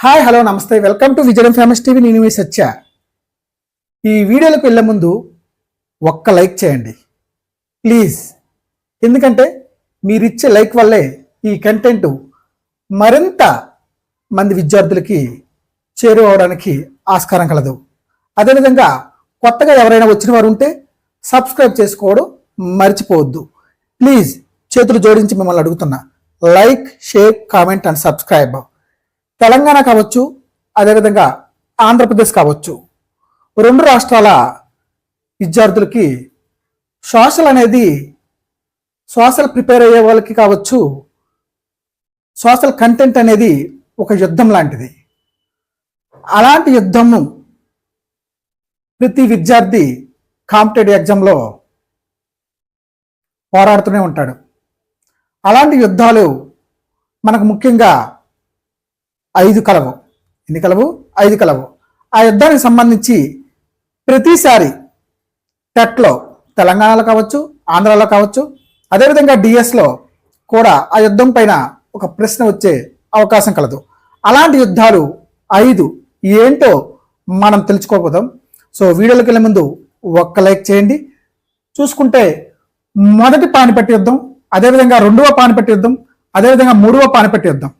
Hi hello నమస్తే welcome to విజయం famous TV. నేను మీ సత్య. ఈ వీడియోలకు వెళ్ళే ముందు ఒక్క లైక్ చేయండి ప్లీజ్. ఎందుకంటే మీరిచ్చే లైక్ వల్లే ఈ కంటెంట్ మరింత మంది విద్యార్థులకి చేరువవడానికి ఆస్కారం కలదు. అదేవిధంగా కొత్తగా ఎవరైనా వచ్చిన వారు ఉంటే సబ్స్క్రైబ్ చేసుకోవడం మర్చిపోవద్దు. ప్లీజ్ చేతులు జోడించి మిమ్మల్ని అడుగుతున్నా, like, share, comment and subscribe. Telangana కావచ్చు, అదేవిధంగా ఆంధ్రప్రదేశ్ కావచ్చు, రెండు రాష్ట్రాల విద్యార్థులకి సోషల్ ప్రిపేర్ అయ్యే వాళ్ళకి కావచ్చు, సోషల్ కంటెంట్ అనేది ఒక యుద్ధం లాంటిది. అలాంటి యుద్ధము ప్రతి విద్యార్థి కాంపిటేటివ్ ఎగ్జామ్లో పోరాడుతూనే ఉంటాడు. అలాంటి యుద్ధాలు మనకు ముఖ్యంగా 5 కలవు. ఎన్ని కలవు? 5 కలవు. ఆ యుద్ధానికి సంబంధించి ప్రతిసారి టెట్లో తెలంగాణలో కావచ్చు, ఆంధ్రాలో కావచ్చు, అదేవిధంగా డిఎస్లో కూడా ఆ యుద్ధం పైన ఒక ప్రశ్న వచ్చే అవకాశం కలదు. అలాంటి యుద్ధాలు 5 ఏంటో మనం తెలుసుకోబోదాం. సో వీడియోలోకి వెళ్ళే ముందు ఒక్క లైక్ చేయండి. చూసుకుంటే మొదటి పానిపట్టు యుద్ధం, అదేవిధంగా 2వ పానిపట్టు యుద్ధం, అదేవిధంగా 3వ పానిపట్టు యుద్ధం,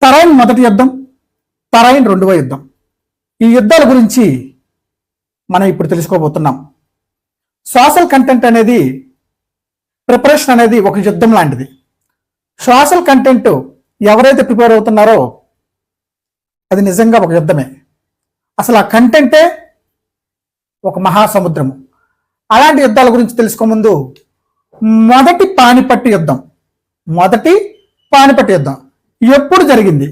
తరైన్ మొదటి యుద్ధం, తరైన్ 2వ యుద్ధం. ఈ యుద్ధాల గురించి మనం ఇప్పుడు తెలుసుకోబోతున్నాం. సోషల్ కంటెంట్ అనేది, ప్రిపరేషన్ అనేది ఒక యుద్ధం లాంటిది. సోషల్ కంటెంట్ ఎవరైతే ప్రిపేర్ అవుతున్నారో అది నిజంగా ఒక యుద్ధమే. అసలు ఆ కంటెంటే ఒక మహాసముద్రము. అలాంటి యుద్ధాల గురించి తెలుసుకోముందు మొదటి పానిపట్టు యుద్ధం ఎప్పుడు జరిగింది?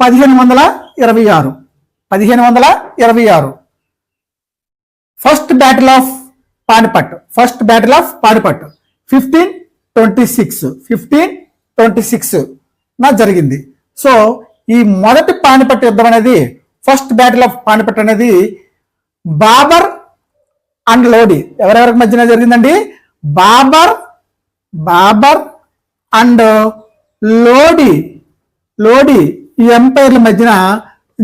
1526. ఫస్ట్ బ్యాటిల్ ఆఫ్ పానిపట్ 1526 నా జరిగింది. సో ఈ మొదటి పానిపట్ యుద్ధం అనేది, ఫస్ట్ బ్యాటిల్ ఆఫ్ పానిపట్ అనేది బాబర్ అండ్ లోడి ఎవరెవరికి మధ్యన జరిగిందండి? బాబర్ అండ్ లోడి ఈ ఎంపైర్ల మధ్యన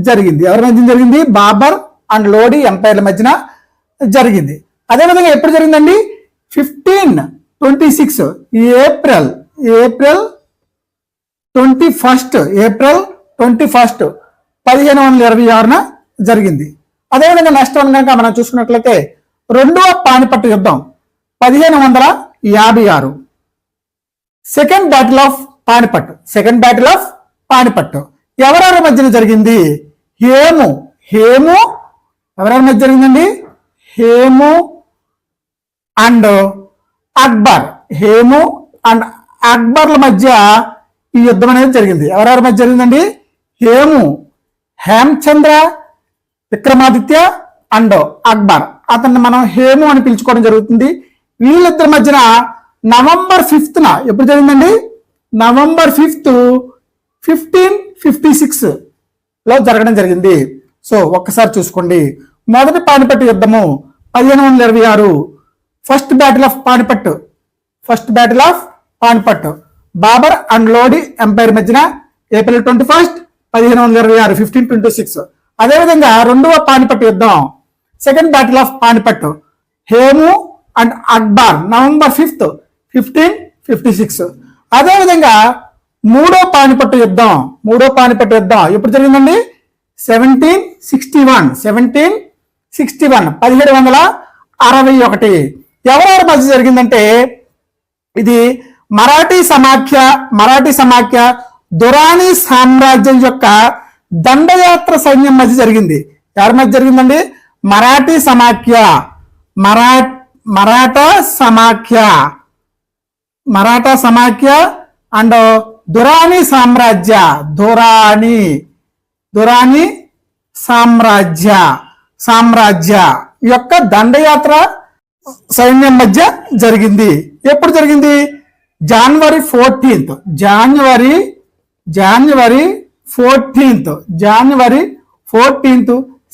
జరిగింది. ఎవరి మధ్యన జరిగింది? బాబర్ అండ్ లోడి ఎంపైర్ల మధ్యన జరిగింది. అదేవిధంగా ఎప్పుడు జరిగిందండి? 1526 ఏప్రిల్ 21 1526 జరిగింది. అదేవిధంగా నెక్స్ట్ వన్ కనుక మనం చూసుకున్నట్లయితే 2వ పానిపట్టు యుద్ధం 1556. సెకండ్ బ్యాటిల్ ఆఫ్ పానిపట్ ఎవరెవరి మధ్యన జరిగింది? హేము ఎవరెవరి మధ్య జరిగిందండి? హేము అండ్ అక్బర్ల మధ్య ఈ యుద్ధం అనేది జరిగింది. ఎవరెవరి మధ్య జరిగిందండి? హేమచంద్ర విక్రమాదిత్య అండ్ అక్బర్. అతన్ని మనం హేము అని పిలుచుకోవడం జరుగుతుంది. వీళ్ళిద్దరి మధ్యన నవంబర్ 5th ఎప్పుడు జరిగిందండి? నవంబర్ 5th 1556 లో జరగడం జరిగింది. సో ఒక్కసారి చూసుకోండి. మొదటి పానిపట్టు యుద్ధము 1526. First battle of Panipat Babur and Lodi empire మధ్యన ఏప్రిల్ 21 1526 1526. అదేవిధంగా 2వ పానిపట్టు యుద్ధం, second battle of Panipat, Hemu and Akbar November 5th 1556. అదేవిధంగా 3వ పానిపట్టు యుద్ధం ఎప్పుడు జరిగిందండి? 1761 1761 ఎవరెవరి మధ్య జరిగిందంటే ఇది మరాఠీ సమాఖ్య దురానీ సామ్రాజ్యం యొక్క దండయాత్ర సైన్యం మధ్య జరిగింది. ఎవరి మధ్య జరిగిందండి? మరాఠా సమాఖ్య అండ్ దురానీ సామ్రాజ్య యొక్క దండయాత్ర సైన్యం మధ్య జరిగింది. ఎప్పుడు జరిగింది? జనవరి 14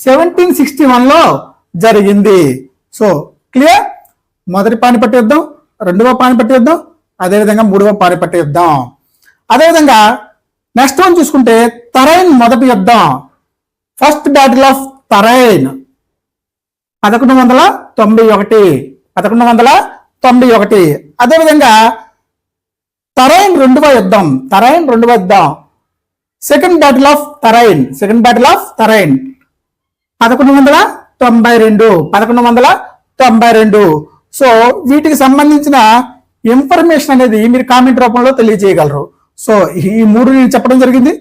1761 లో జరిగింది. So clear? మొదటి పానిపట్టు యుద్ధం, 2వ పానిపట్టు యుద్ధం, అదేవిధంగా 3వ పానిపట్టు యుద్ధం. అదేవిధంగా నెక్స్ట్ వన్ చూసుకుంటే తరైన్ మొదటి యుద్ధం, ఫస్ట్ బ్యాటిల్ ఆఫ్ తరైన్ 1191. 1191. అదేవిధంగా తరైన్ రెండవ యుద్ధం, second battle of Tarain 1192. So వీటికి సంబంధించిన ఇన్ఫర్మేషన్ అనేది మీరు కామెంట్ రూపంలో తెలియజేయగలరు. సో ఈ మూడు నేను చెప్పడం జరిగింది.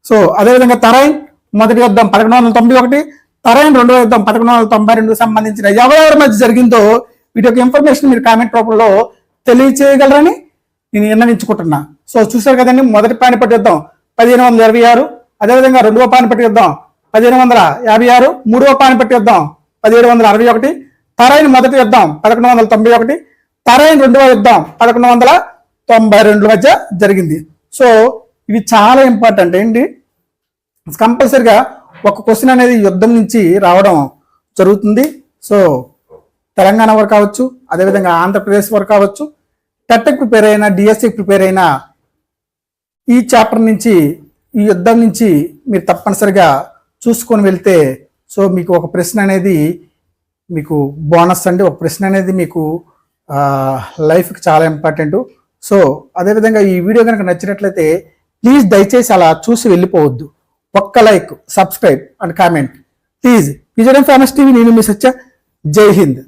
సో అదేవిధంగా తరైన్ మొదటి యుద్ధం 1191, తరైన్ రెండవ యుద్ధం 1192 సంబంధించిన ఎవరెవరి మధ్య జరిగిందో వీటి యొక్క ఇన్ఫర్మేషన్ మీరు కామెంట్ రూపంలో తెలియజేయగలరని నేను నిర్ణయించుకుంటున్నా. సో చూసారు కదండి, మొదటి పానిపట్టు యుద్ధం 1526, అదేవిధంగా రెండవ పానిపట్టు యుద్ధం 1556, మూడవ పానిపట్టు యుద్ధం 1761, తరైన్ మొదటి యుద్ధం 1191, తరైన్ రెండవ యుద్ధం 1192 మధ్య జరిగింది. సో ఇవి చాలా ఇంపార్టెంట్ ఏంటి, కంపల్సరిగా ఒక క్వశ్చన్ అనేది యుద్ధం నుంచి రావడం జరుగుతుంది. సో తెలంగాణ వరకు కావచ్చు, అదేవిధంగా ఆంధ్రప్రదేశ్ వరకు కావచ్చు, టెట్కి ప్రిపేర్ అయినా, డిఎస్సికి ప్రిపేర్ అయినా ఈ చాప్టర్ నుంచి, ఈ యుద్ధం నుంచి మీరు తప్పనిసరిగా చూసుకొని వెళ్తే సో మీకు ఒక ప్రశ్న అనేది మీకు బోనస్ అండి. ఒక ప్రశ్న అనేది మీకు లైఫ్కి చాలా ఇంపార్టెంట్. సో అదేవిధంగా ఈ వీడియో కనుక నచ్చినట్లయితే ప్లీజ్ దయచేసి అలా చూసి వెళ్ళిపోవద్దు. ఒక్క like, subscribe and comment please. Vizianagaram famous TV, నేను మీ సత్య. జై హింద్.